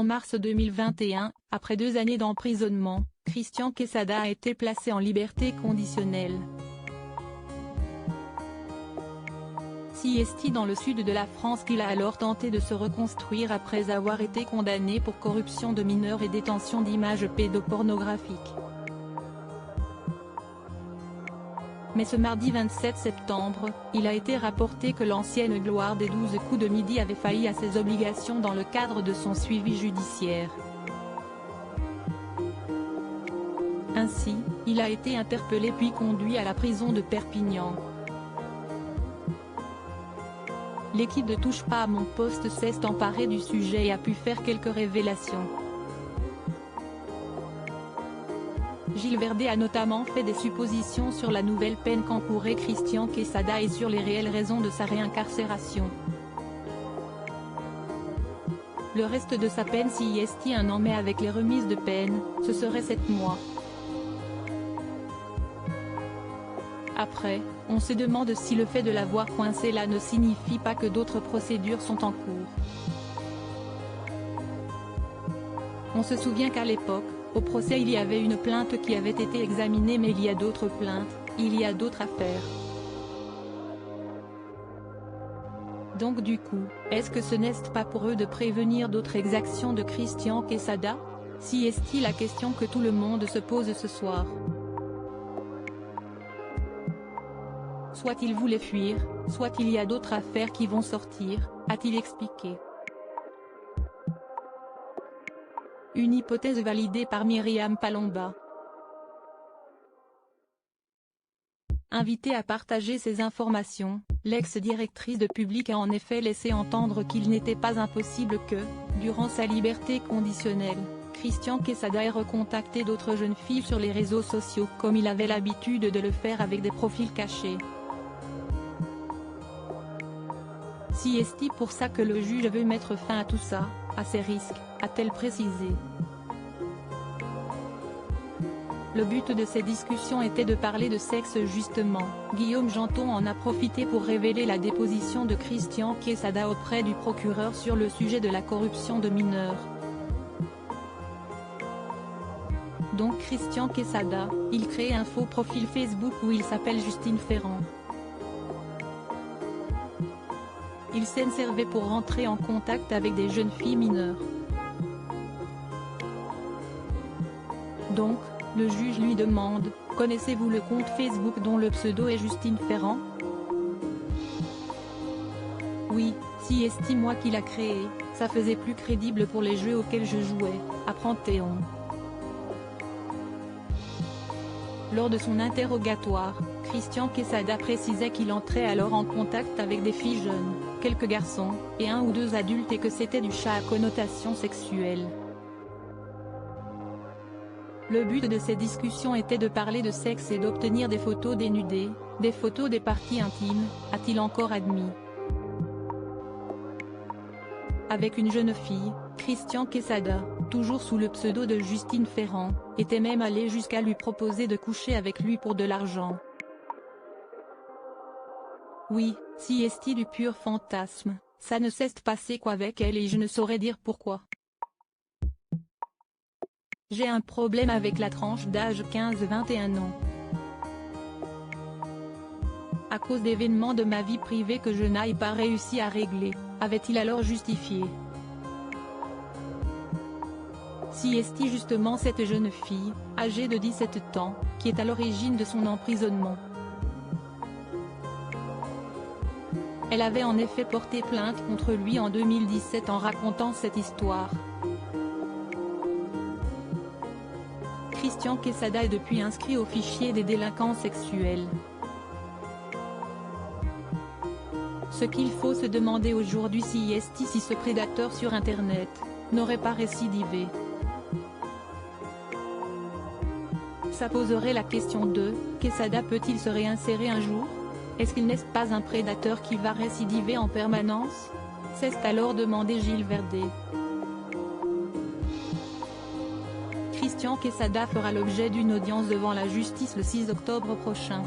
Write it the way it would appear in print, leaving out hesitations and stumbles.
En mars 2021, après 2 années d'emprisonnement, Christian Quesada a été placé en liberté conditionnelle. Siesti dans le sud de la France qu'il a alors tenté de se reconstruire après avoir été condamné pour corruption de mineurs et détention d'images pédopornographiques. Mais ce mardi 27 septembre, il a été rapporté que l'ancienne gloire des 12 coups de midi avait failli à ses obligations dans le cadre de son suivi judiciaire. Ainsi, il a été interpellé puis conduit à la prison de Perpignan. L'équipe de Touche pas à mon poste s'est emparée du sujet et a pu faire quelques révélations. Gilles Verdet a notamment fait des suppositions sur la nouvelle peine qu'encourait Christian Quesada et sur les réelles raisons de sa réincarcération. Le reste de sa peine Siesti 1 an mais avec les remises de peine, ce serait 7 mois. Après, on se demande si le fait de l'avoir coincé là ne signifie pas que d'autres procédures sont en cours. On se souvient qu'à l'époque, au procès il y avait une plainte qui avait été examinée mais il y a d'autres plaintes, il y a d'autres affaires. Donc du coup, est-ce que ce n'est pas pour eux de prévenir d'autres exactions de Christian Quesada? Siesti la question que tout le monde se pose ce soir. Soit il voulait fuir, soit il y a d'autres affaires qui vont sortir, a-t-il expliqué. Une hypothèse validée par Myriam Palomba. Invitée à partager ces informations, l'ex-directrice de Public a en effet laissé entendre qu'il n'était pas impossible que, durant sa liberté conditionnelle, Christian Quesada ait recontacté d'autres jeunes filles sur les réseaux sociaux comme il avait l'habitude de le faire avec des profils cachés. Siesti pour ça que le juge veut mettre fin à tout ça, à ces risques, a-t-elle précisé. Le but de ces discussions était de parler de sexe justement. Guillaume Janton en a profité pour révéler la déposition de Christian Quesada auprès du procureur sur le sujet de la corruption de mineurs. Donc Christian Quesada, il crée un faux profil Facebook où il s'appelle Justine Ferrand. Il s'en servait pour rentrer en contact avec des jeunes filles mineures. Donc, le juge lui demande, connaissez-vous le compte Facebook dont le pseudo est Justine Ferrand? Oui, Siesti moi qui l'a créé, ça faisait plus crédible pour les jeux auxquels je jouais, apprend Théon. Lors de son interrogatoire, Christian Quesada précisait qu'il entrait alors en contact avec des filles jeunes, quelques garçons, et 1 ou 2 adultes et que c'était du chat à connotation sexuelle. Le but de ces discussions était de parler de sexe et d'obtenir des photos dénudées, des photos des parties intimes, a-t-il encore admis. Avec une jeune fille, Christian Quesada, toujours sous le pseudo de Justine Ferrand, était même allé jusqu'à lui proposer de coucher avec lui pour de l'argent. Oui, Siesti du pur fantasme, ça ne s'est passé qu'avec elle et je ne saurais dire pourquoi. J'ai un problème avec la tranche d'âge 15-21 ans. À cause d'événements de ma vie privée que je n'ai pas réussi à régler, avait-il alors justifié. Siesti justement cette jeune fille, âgée de 17 ans, qui est à l'origine de son emprisonnement. Elle avait en effet porté plainte contre lui en 2017 en racontant cette histoire. Christian Quesada est depuis inscrit au fichier des délinquants sexuels. Ce qu'il faut se demander aujourd'hui Siesti si ce prédateur sur Internet n'aurait pas récidivé. Ça poserait la question de, Quesada peut-il se réinsérer un jour? Est-ce qu'il n'est pas un prédateur qui va récidiver en permanence? C'est alors demandé Gilles Verdet. Christian Quesada fera l'objet d'une audience devant la justice le 6 octobre prochain.